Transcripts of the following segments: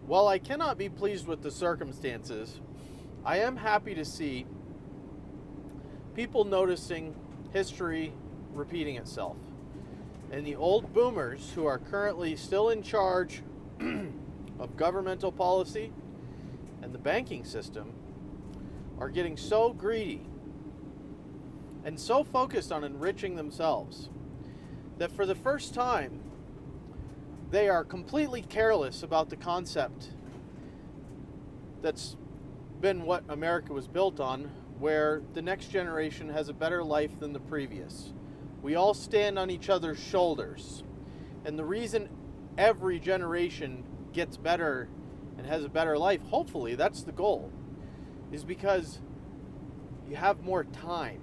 while I cannot be pleased with the circumstances, I am happy to see people noticing history repeating itself. And the old boomers who are currently still in charge of governmental policy and the banking system are getting so greedy and so focused on enriching themselves that for the first time they are completely careless about the concept that's been what America was built on, where the next generation has a better life than the previous. We all stand on each other's shoulders. And the reason every generation gets better and has a better life, hopefully that's the goal, is because you have more time.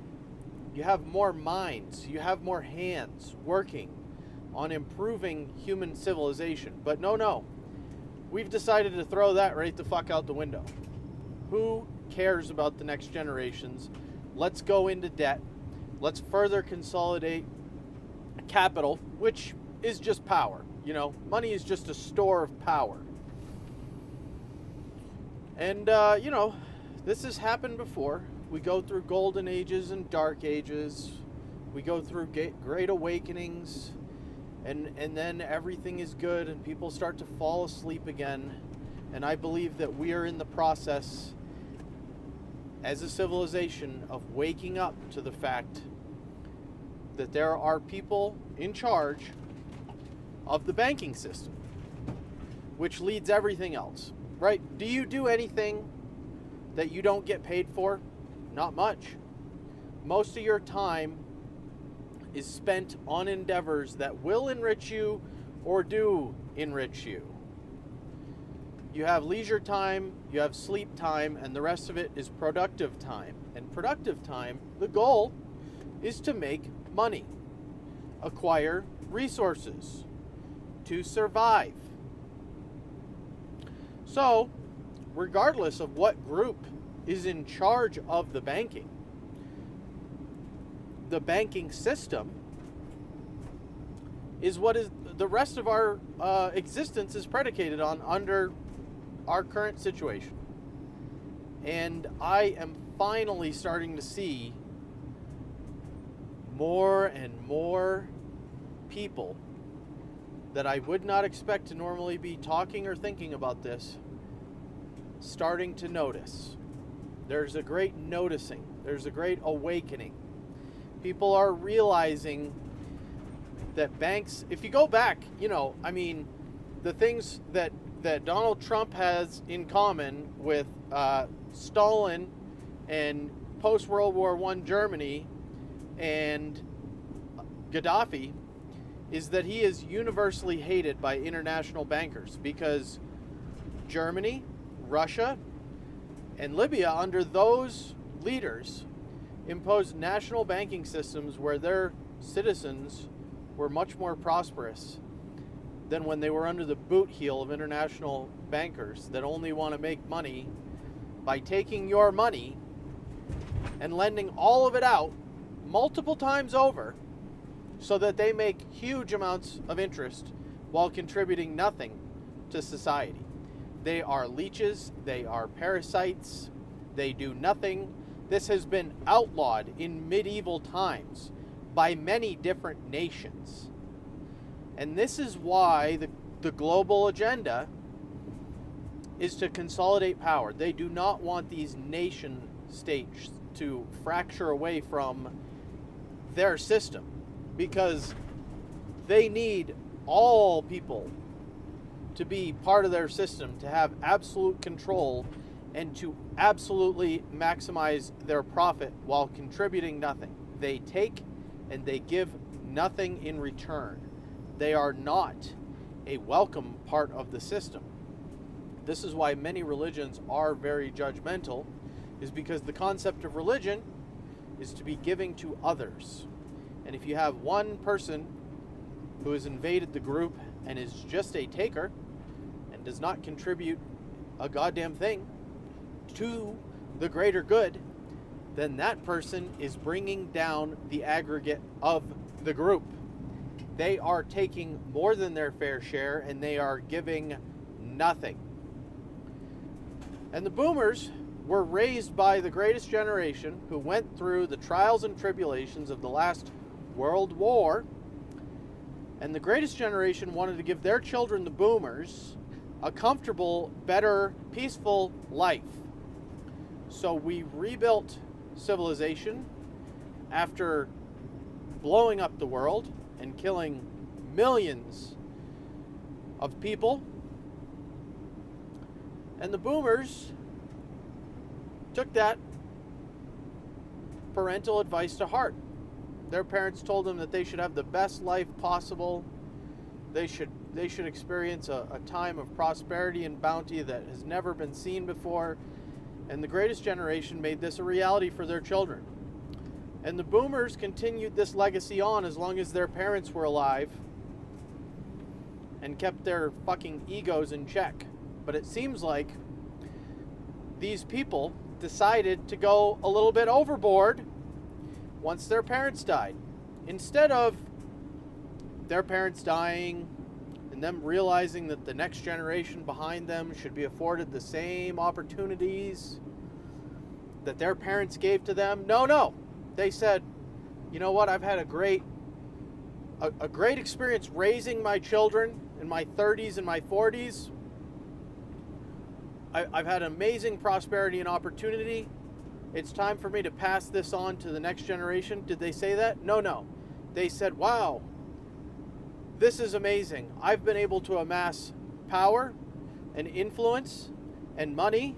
You have more minds. You have more hands working on improving human civilization. But no. We've decided to throw that right the fuck out the window. Who cares about the next generations? Let's go into debt. Let's further consolidate capital, which is just power. You know, money is just a store of power. And, this has happened before. We go through golden ages and dark ages. We go through great awakenings. And then everything is good and people start to fall asleep again. And I believe that we are in the process as a civilization of waking up to the fact that there are people in charge of the banking system, which leads everything else, right? Do you do anything that you don't get paid for? Not much. Most of your time is spent on endeavors that will enrich you or do enrich you. You have leisure time, you have sleep time, and the rest of it is productive time. And productive time, the goal is to make money, acquire resources, to survive. So, regardless of what group is in charge of the banking system is what is the rest of our existence is predicated on under our current situation. And I am finally starting to see more and more people that I would not expect to normally be talking or thinking about this starting to notice. There's a great noticing. There's a great awakening. People are realizing that banks, if you go back, the things that Donald Trump has in common with Stalin and post-World War I Germany and Gaddafi is that he is universally hated by international bankers because Germany, Russia, and Libya, under those leaders, imposed national banking systems where their citizens were much more prosperous than when they were under the boot heel of international bankers that only want to make money by taking your money and lending all of it out multiple times over so that they make huge amounts of interest while contributing nothing to society. They are leeches, they are parasites, they do nothing. This has been outlawed in medieval times by many different nations. And this is why the global agenda is to consolidate power. They do not want these nation states to fracture away from their system because they need all people to be part of their system, to have absolute control and to absolutely maximize their profit while contributing nothing. They take and they give nothing in return. They are not a welcome part of the system. This is why many religions are very judgmental, is because the concept of religion is to be giving to others. And if you have one person who has invaded the group and is just a taker and does not contribute a goddamn thing to the greater good, then that person is bringing down the aggregate of the group. They are taking more than their fair share and they are giving nothing. And the boomers were raised by the greatest generation who went through the trials and tribulations of the last World War. And the greatest generation wanted to give their children, the boomers, a comfortable, better, peaceful life. So we rebuilt civilization after blowing up the world and killing millions of people. And the boomers took that parental advice to heart. Their parents told them that they should have the best life possible. They should experience a time of prosperity and bounty that has never been seen before. And the greatest generation made this a reality for their children. And the boomers continued this legacy on as long as their parents were alive and kept their fucking egos in check. But it seems like these people decided to go a little bit overboard once their parents died. Instead of their parents dying and them realizing that the next generation behind them should be afforded the same opportunities that their parents gave to them. No. They said, you know what, I've had a great experience raising my children in my 30s and my 40s. I've had amazing prosperity and opportunity. It's time for me to pass this on to the next generation. Did they say that? No. They said, wow, this is amazing. I've been able to amass power and influence and money.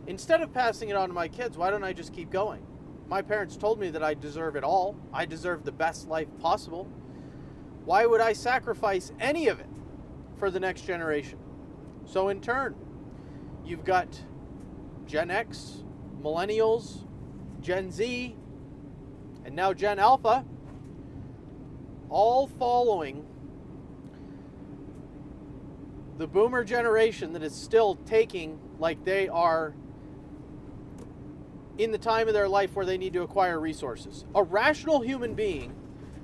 Instead of passing it on to my kids, why don't I just keep going? My parents told me that I deserve it all. I deserve the best life possible. Why would I sacrifice any of it for the next generation? So in turn, you've got Gen X, Millennials, Gen Z, and now Gen Alpha, all following the boomer generation that is still taking like they are in the time of their life where they need to acquire resources. A rational human being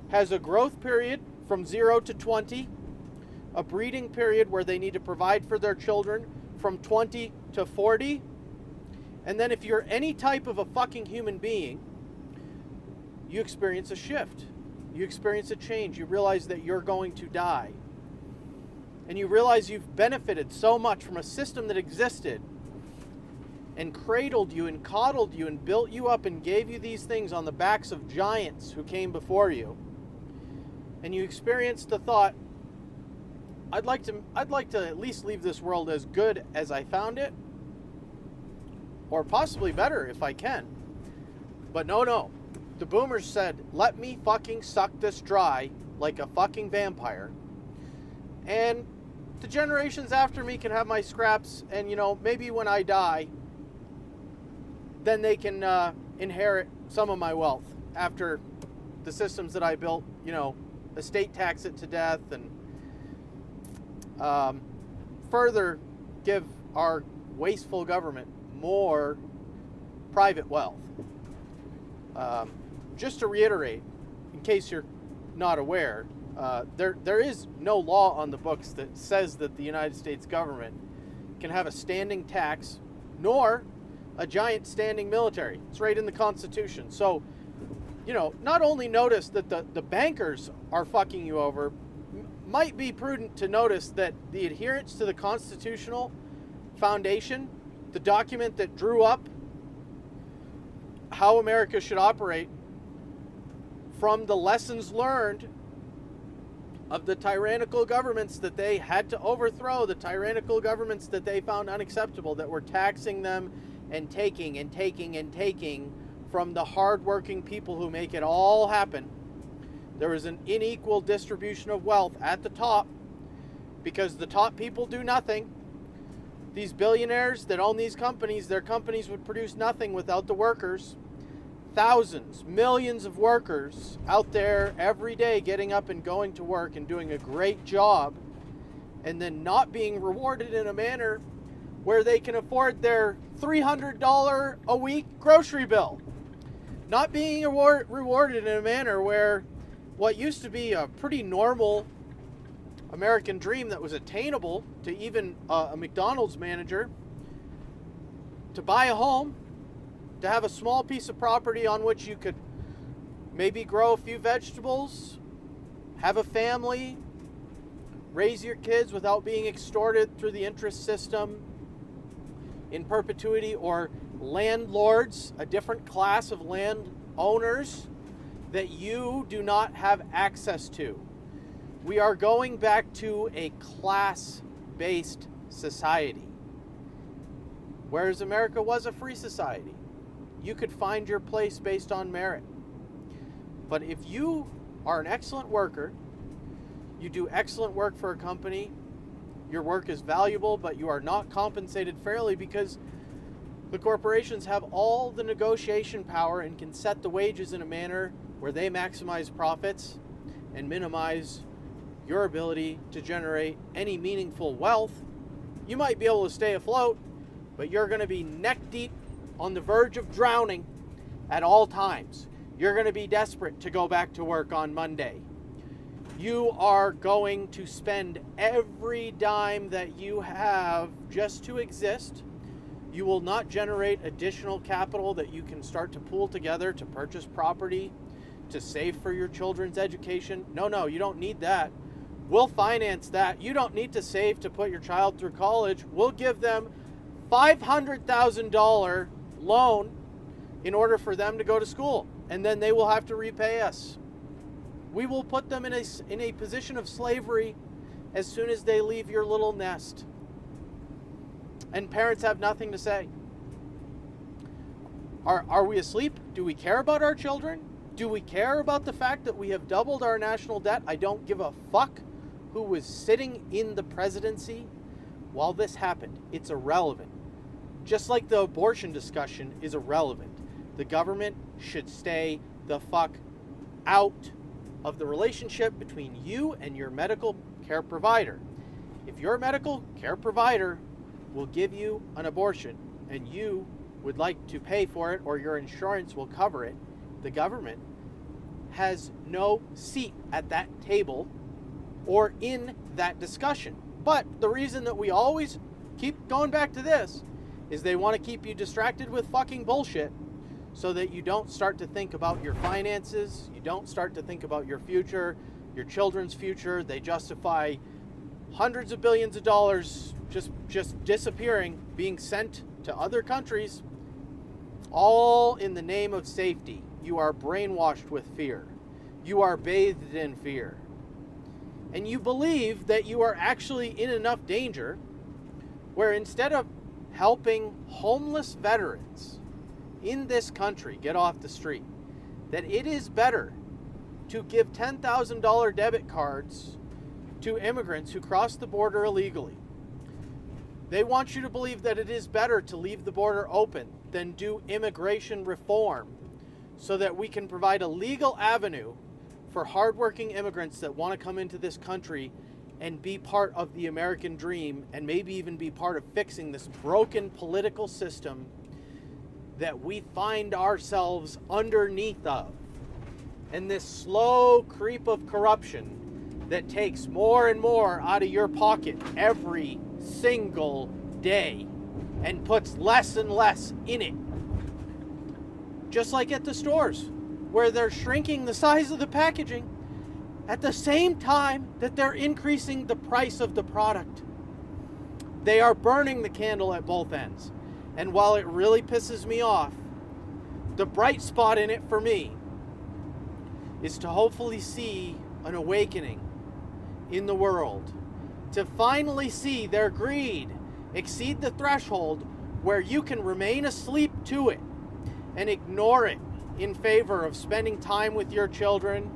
has a growth period from 0 to 20, a breeding period where they need to provide for their children from 20 to 40, and then if you're any type of a fucking human being, you experience a shift. You experience a change. You realize that you're going to die. And you realize you've benefited so much from a system that existed and cradled you and coddled you and built you up and gave you these things on the backs of giants who came before you. And you experienced the thought, I'd like to at least leave this world as good as I found it, or possibly better if I can. But no. The boomers said, let me fucking suck this dry like a fucking vampire. And the generations after me can have my scraps, and maybe when I die, then they can inherit some of my wealth after the systems that I built, estate tax it to death and further give our wasteful government more private wealth. Just to reiterate, in case you're not aware, there is no law on the books that says that the United States government can have a standing tax, nor a giant standing military. It's right in the Constitution. So, not only notice that the bankers are fucking you over, might be prudent to notice that the adherence to the Constitutional Foundation, the document that drew up how America should operate from the lessons learned of the tyrannical governments that they had to overthrow, the tyrannical governments that they found unacceptable, that were taxing them and taking and taking and taking from the hardworking people who make it all happen. There was an unequal distribution of wealth at the top because the top people do nothing. These billionaires that own these companies, their companies would produce nothing without the workers. Thousands, millions of workers out there every day getting up and going to work and doing a great job, and then not being rewarded in a manner where they can afford their $300 a week grocery bill. Not being rewarded in a manner where what used to be a pretty normal American dream that was attainable to even a McDonald's manager to buy a home, to have a small piece of property on which you could maybe grow a few vegetables, have a family, raise your kids without being extorted through the interest system in perpetuity, or landlords, a different class of landowners that you do not have access to. We are going back to a class-based society, whereas America was a free society. You could find your place based on merit. But if you are an excellent worker, you do excellent work for a company, your work is valuable, but you are not compensated fairly because the corporations have all the negotiation power and can set the wages in a manner where they maximize profits and minimize your ability to generate any meaningful wealth. You might be able to stay afloat, but you're going to be neck deep on the verge of drowning at all times. You're going to be desperate to go back to work on Monday. You are going to spend every dime that you have just to exist. You will not generate additional capital that you can start to pool together to purchase property, to save for your children's education. No, you don't need that. We'll finance that. You don't need to save to put your child through college. We'll give them $500,000 loan in order for them to go to school, and then they will have to repay us. We will put them in a position of slavery as soon as they leave your little nest. And parents have nothing to say. Are we asleep? Do we care about our children? Do we care about the fact that we have doubled our national debt? I don't give a fuck who was sitting in the presidency while this happened. It's irrelevant. Just like the abortion discussion is irrelevant. The government should stay the fuck out of the relationship between you and your medical care provider. If your medical care provider will give you an abortion and you would like to pay for it, or your insurance will cover it, the government has no seat at that table or in that discussion. But the reason that we always keep going back to this is they want to keep you distracted with fucking bullshit so that you don't start to think about your finances, you don't start to think about your future, your children's future. They justify hundreds of billions of dollars just disappearing, being sent to other countries, all in the name of safety. You are brainwashed with fear. You are bathed in fear. And you believe that you are actually in enough danger where instead of helping homeless veterans in this country get off the street, that it is better to give $10,000 debit cards to immigrants who cross the border illegally. They want you to believe that it is better to leave the border open than do immigration reform so that we can provide a legal avenue for hardworking immigrants that want to come into this country and be part of the American dream, and maybe even be part of fixing this broken political system that we find ourselves underneath of. And this slow creep of corruption that takes more and more out of your pocket every single day and puts less and less in it. Just like at the stores, where they're shrinking the size of the packaging at the same time that they're increasing the price of the product. They are burning the candle at both ends. And while it really pisses me off, the bright spot in it for me is to hopefully see an awakening in the world, to finally see their greed exceed the threshold where you can remain asleep to it and ignore it in favor of spending time with your children,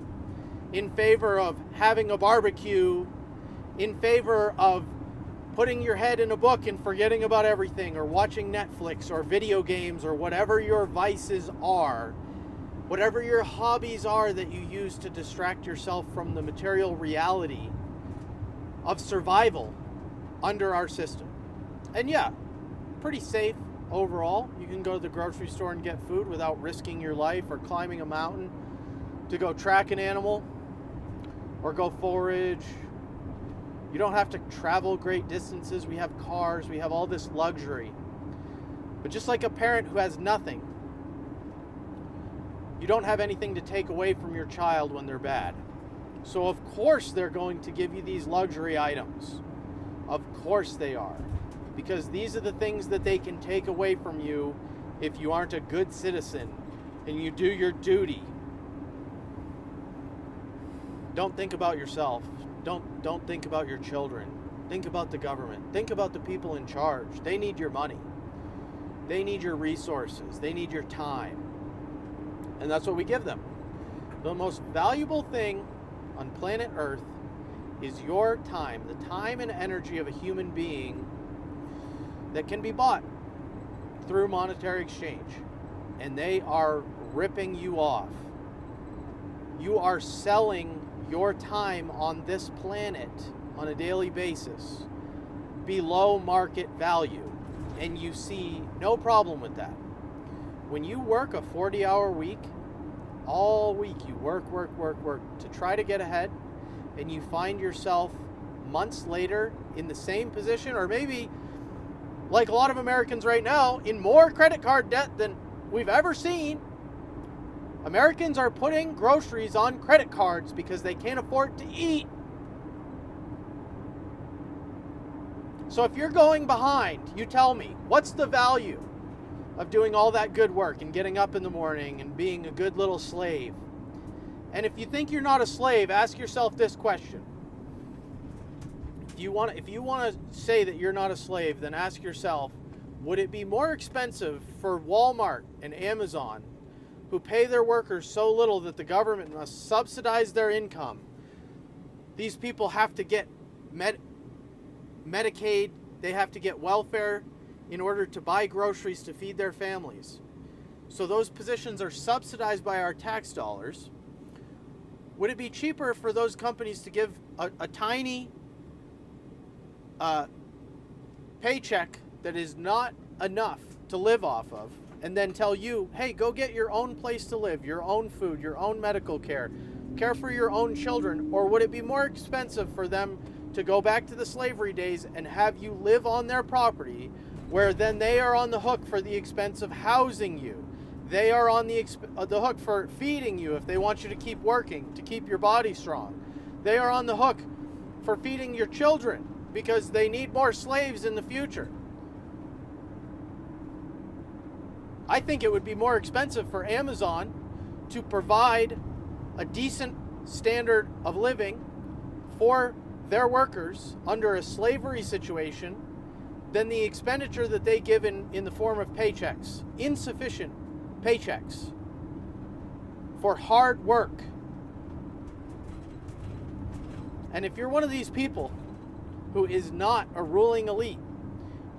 in favor of having a barbecue, in favor of putting your head in a book and forgetting about everything, or watching Netflix or video games or whatever your vices are, whatever your hobbies are that you use to distract yourself from the material reality of survival under our system. And yeah, pretty safe overall. You can go to the grocery store and get food without risking your life or climbing a mountain to go track an animal or go forage. You don't have to travel great distances. We have cars. We have all this luxury. But just like a parent who has nothing, you don't have anything to take away from your child when they're bad. So of course they're going to give you these luxury items. Of course they are. Because these are the things that they can take away from you if you aren't a good citizen and you do your duty. Don't think about yourself. Don't think about your children. Think about the government. Think about the people in charge. They need your money. They need your resources. They need your time. And that's what we give them. The most valuable thing on planet Earth is your time, the time and energy of a human being that can be bought through monetary exchange. And they are ripping you off. You are selling your time on this planet on a daily basis below market value. And you see no problem with that. When you work a 40-hour week, all week you work to try to get ahead, and you find yourself months later in the same position, or maybe like a lot of Americans right now, in more credit card debt than we've ever seen. Americans are putting groceries on credit cards because they can't afford to eat. So if you're going behind, you tell me, what's the value of doing all that good work and getting up in the morning and being a good little slave? And if you think you're not a slave, ask yourself this question. If you want to say that you're not a slave, then ask yourself, would it be more expensive for Walmart and Amazon, who pay their workers so little that the government must subsidize their income? These people have to get Medicaid, they have to get welfare in order to buy groceries to feed their families. So those positions are subsidized by our tax dollars. Would it be cheaper for those companies to give a tiny paycheck that is not enough to live off of, and then tell you, hey, go get your own place to live, your own food, your own medical care, care for your own children? Or would it be more expensive for them to go back to the slavery days and have you live on their property, where then they are on the hook for the expense of housing you? They are on the hook for feeding you if they want you to keep working, to keep your body strong. They are on the hook for feeding your children because they need more slaves in the future. I think it would be more expensive for Amazon to provide a decent standard of living for their workers under a slavery situation than the expenditure that they give in the form of paychecks, insufficient paychecks for hard work. And if you're one of these people who is not a ruling elite,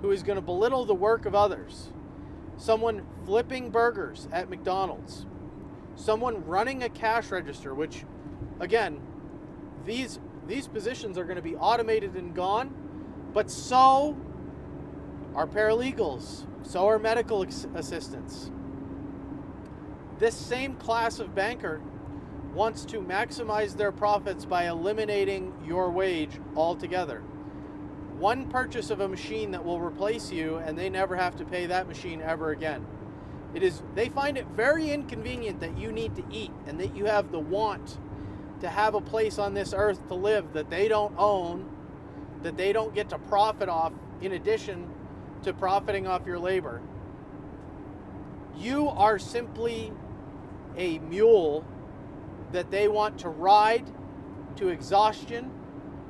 who is going to belittle the work of others, someone flipping burgers at McDonald's, someone running a cash register, which, again, these positions are going to be automated and gone, but so are paralegals, so are medical assistants. This same class of banker wants to maximize their profits by eliminating your wage altogether. One purchase of a machine that will replace you, and they never have to pay that machine ever again. They find it very inconvenient that you need to eat and that you have the want to have a place on this earth to live that they don't own, that they don't get to profit off in addition to profiting off your labor. You are simply a mule that they want to ride to exhaustion,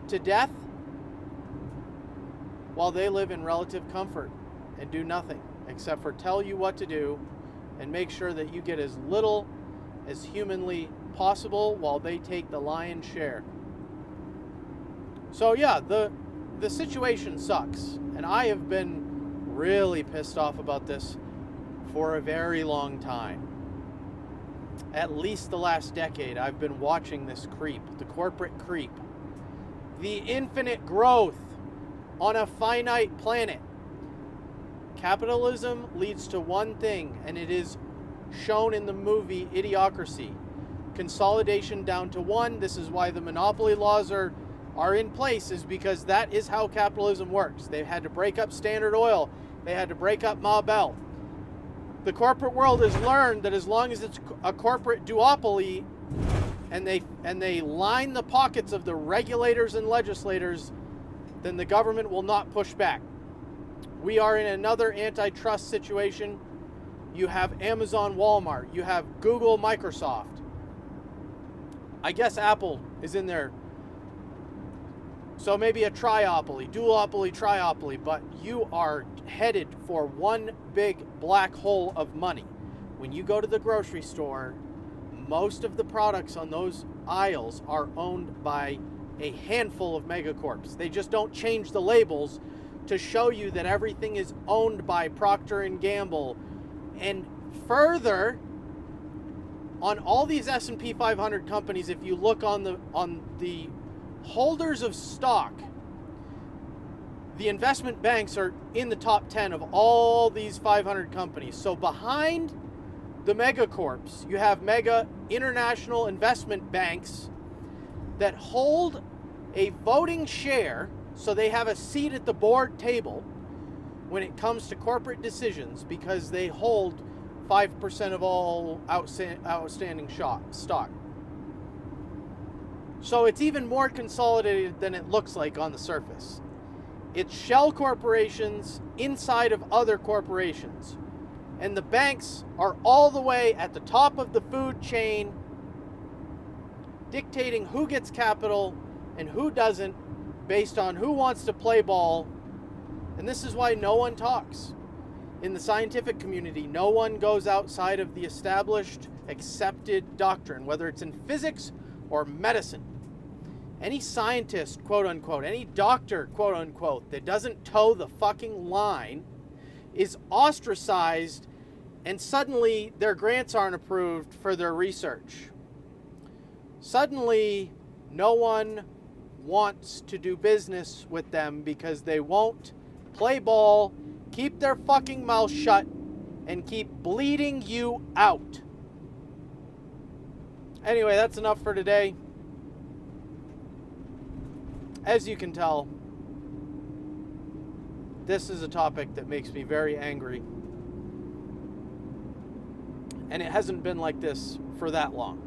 to death, while they live in relative comfort and do nothing except for tell you what to do and make sure that you get as little as humanly possible while they take the lion's share. So yeah, the situation sucks, and I have been really pissed off about this for a very long time. At least the last decade, I've been watching this creep, the corporate creep, the infinite growth on a finite planet. Capitalism leads to one thing, and it is shown in the movie Idiocracy. Consolidation down to one. This is why the monopoly laws are in place, is because that is how capitalism works. They've had to break up Standard Oil They had to break up Ma Bell. The corporate world has learned that as long as it's a corporate duopoly and they line the pockets of the regulators and legislators, then the government will not push back. We are in another antitrust situation. You have Amazon, Walmart. You have Google, Microsoft. I guess Apple is in there. So maybe a triopoly, duopoly, triopoly, but you are headed for one big black hole of money. When you go to the grocery store, most of the products on those aisles are owned by a handful of megacorps. They just don't change the labels to show you that everything is owned by Procter & Gamble. And further, on all these S&P 500 companies, if you look on the holders of stock, the investment banks are in the top 10 of all these 500 companies. So behind the megacorps, you have mega international investment banks that hold a voting share, so they have a seat at the board table when it comes to corporate decisions, because they hold 5% of all outstanding stock. So it's even more consolidated than it looks like on the surface. It's shell corporations inside of other corporations. And the banks are all the way at the top of the food chain, dictating who gets capital and who doesn't based on who wants to play ball. And this is why no one talks. In the scientific community, no one goes outside of the established, accepted doctrine, whether it's in physics or medicine. Any scientist, quote unquote, any doctor, quote unquote, that doesn't toe the fucking line is ostracized, and suddenly their grants aren't approved for their research. Suddenly, no one wants to do business with them because they won't play ball, keep their fucking mouth shut, and keep bleeding you out. Anyway, that's enough for today. As you can tell, this is a topic that makes me very angry. And it hasn't been like this for that long.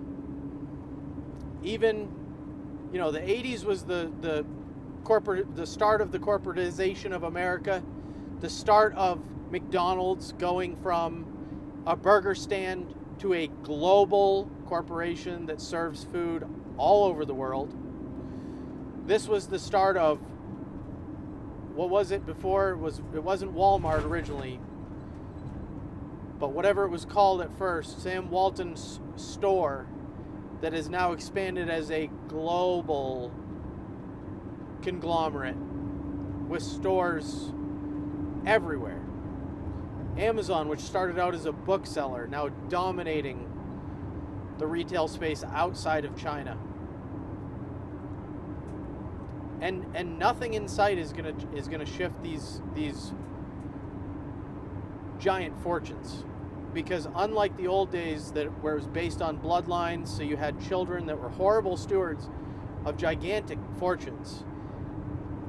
Even, the 80s was the start of the corporatization of America, the start of McDonald's going from a burger stand to a global corporation that serves food all over the world. This was the start of, what was it before? It wasn't Walmart originally, but whatever it was called at first, Sam Walton's store, that has now expanded as a global conglomerate with stores everywhere. Amazon, which started out as a bookseller, now dominating the retail space outside of China. And nothing in sight is gonna shift these giant fortunes, because unlike the old days where it was based on bloodlines, so you had children that were horrible stewards of gigantic fortunes,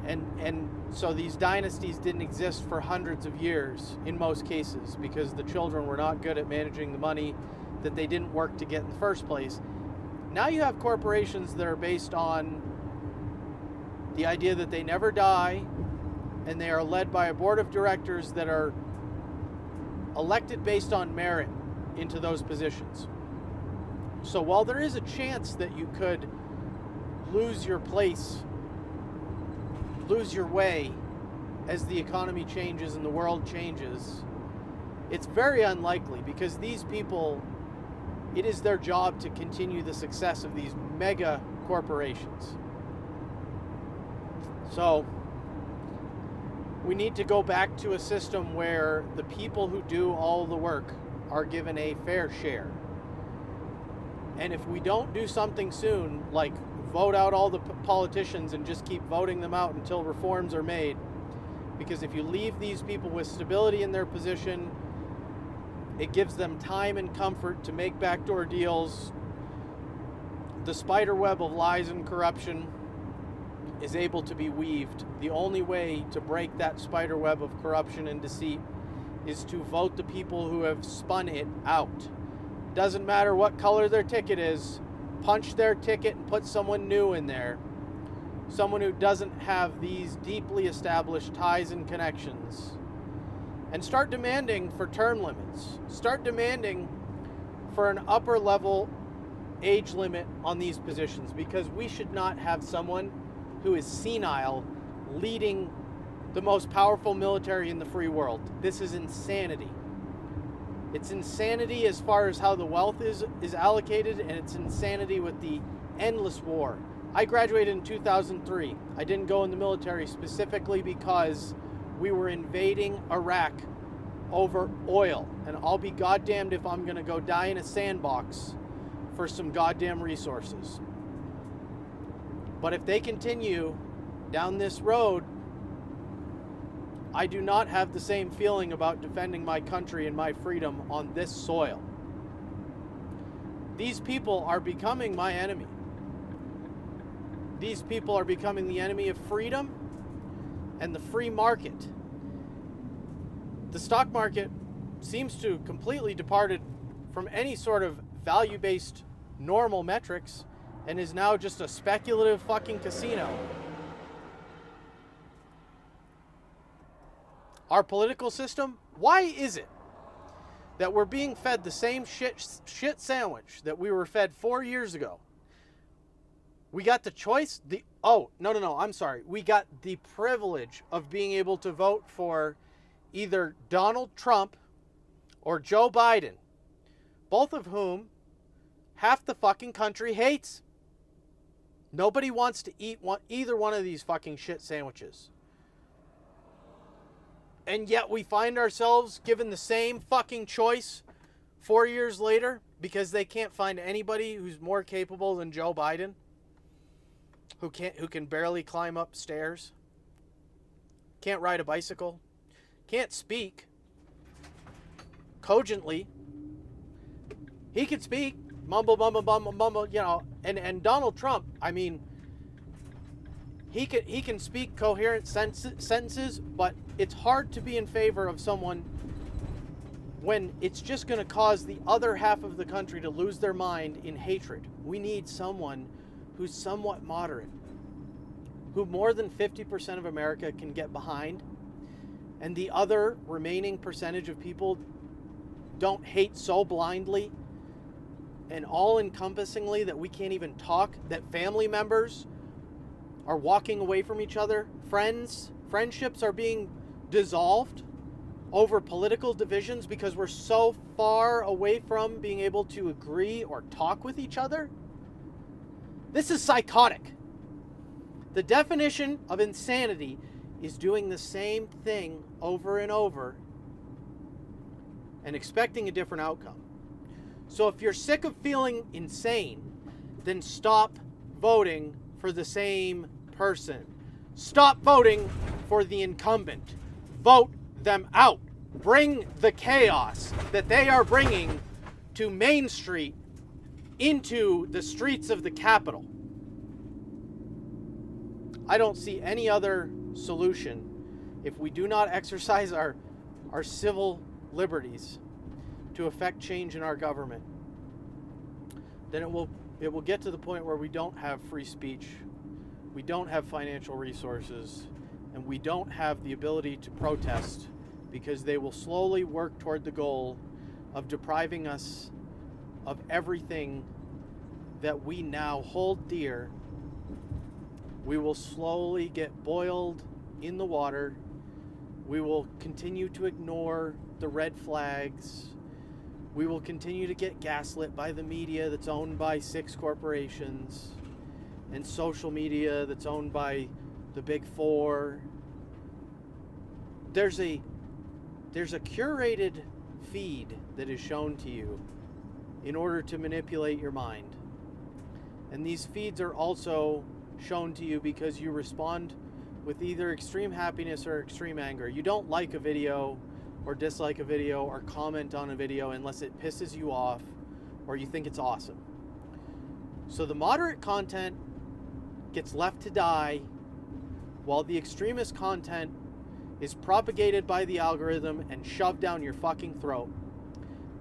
and so these dynasties didn't exist for hundreds of years in most cases, because the children were not good at managing the money that they didn't work to get in the first place. Now you have corporations that are based on the idea that they never die, and they are led by a board of directors that are elected based on merit into those positions. So while there is a chance that you could lose your place, lose your way as the economy changes and the world changes, it's very unlikely, because these people, it is their job to continue the success of these mega corporations. So we need to go back to a system where the people who do all the work are given a fair share. And if we don't do something soon, like vote out all the politicians and just keep voting them out until reforms are made, because if you leave these people with stability in their position, it gives them time and comfort to make backdoor deals. The spider web of lies and corruption is able to be weaved the only way to break that spider web of corruption and deceit is to vote the people who have spun it out. Doesn't matter what color their ticket is, punch their ticket and put someone new in there. Someone who doesn't have these deeply established ties and connections. And start demanding for term limits. Start demanding for an upper level age limit on these positions, because we should not have someone who is senile leading the most powerful military in the free world. This is insanity. It's insanity as far as how the wealth is allocated, and it's insanity with the endless war. I graduated in 2003. I didn't go in the military specifically because we were invading Iraq over oil, and I'll be goddamned if I'm gonna go die in a sandbox for some goddamn resources. But if they continue down this road, I do not have the same feeling about defending my country and my freedom on this soil. These people are becoming my enemy. These people are becoming the enemy of freedom and the free market. The stock market seems to have completely departed from any sort of value-based normal metrics and is now just a speculative fucking casino. Our political system, why is it that we're being fed the same shit sandwich that we were fed 4 years ago? We got the choice, we got the privilege of being able to vote for either Donald Trump or Joe Biden, both of whom half the fucking country hates. Nobody wants to eat either one of these fucking shit sandwiches. And yet we find ourselves given the same fucking choice 4 years later because they can't find anybody who's more capable than Joe Biden, who can barely climb up stairs, can't ride a bicycle, can't speak cogently. He can speak, mumble, and Donald Trump, I mean, he can speak coherent sentences, but it's hard to be in favor of someone when it's just going to cause the other half of the country to lose their mind in hatred. We need someone who's somewhat moderate, who more than 50% of America can get behind, and the other remaining percentage of people don't hate so blindly and all-encompassingly that we can't even talk, that family members are walking away from each other, friendships are being dissolved over political divisions because we're so far away from being able to agree or talk with each other. This is psychotic. The definition of insanity is doing the same thing over and over and expecting a different outcome. So if you're sick of feeling insane, then stop voting for the same person. Stop voting for the incumbent. Vote them out. Bring the chaos that they are bringing to Main Street into the streets of the Capitol. I don't see any other solution if we do not exercise our civil liberties to affect change in our government. Then it will get to the point where we don't have free speech, we don't have financial resources, and we don't have the ability to protest, because they will slowly work toward the goal of depriving us of everything that we now hold dear. We will slowly get boiled in the water. We will continue to ignore the red flags. We will continue to get gaslit by the media that's owned by 6 corporations, and social media that's owned by the big 4. There's a curated feed that is shown to you in order to manipulate your mind. And these feeds are also shown to you because you respond with either extreme happiness or extreme anger. You don't like a video or dislike a video or comment on a video unless it pisses you off or you think it's awesome. So the moderate content gets left to die while the extremist content is propagated by the algorithm and shoved down your fucking throat.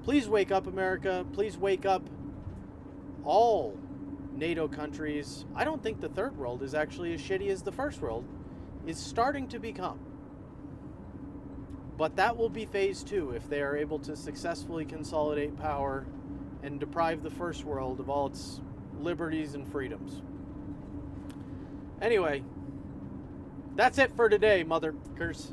Please wake up, America. Please wake up, all NATO countries. I don't think the third world is actually as shitty as the first world is starting to become. But that will be phase 2 if they are able to successfully consolidate power and deprive the first world of all its liberties and freedoms. Anyway, that's it for today, motherfuckers.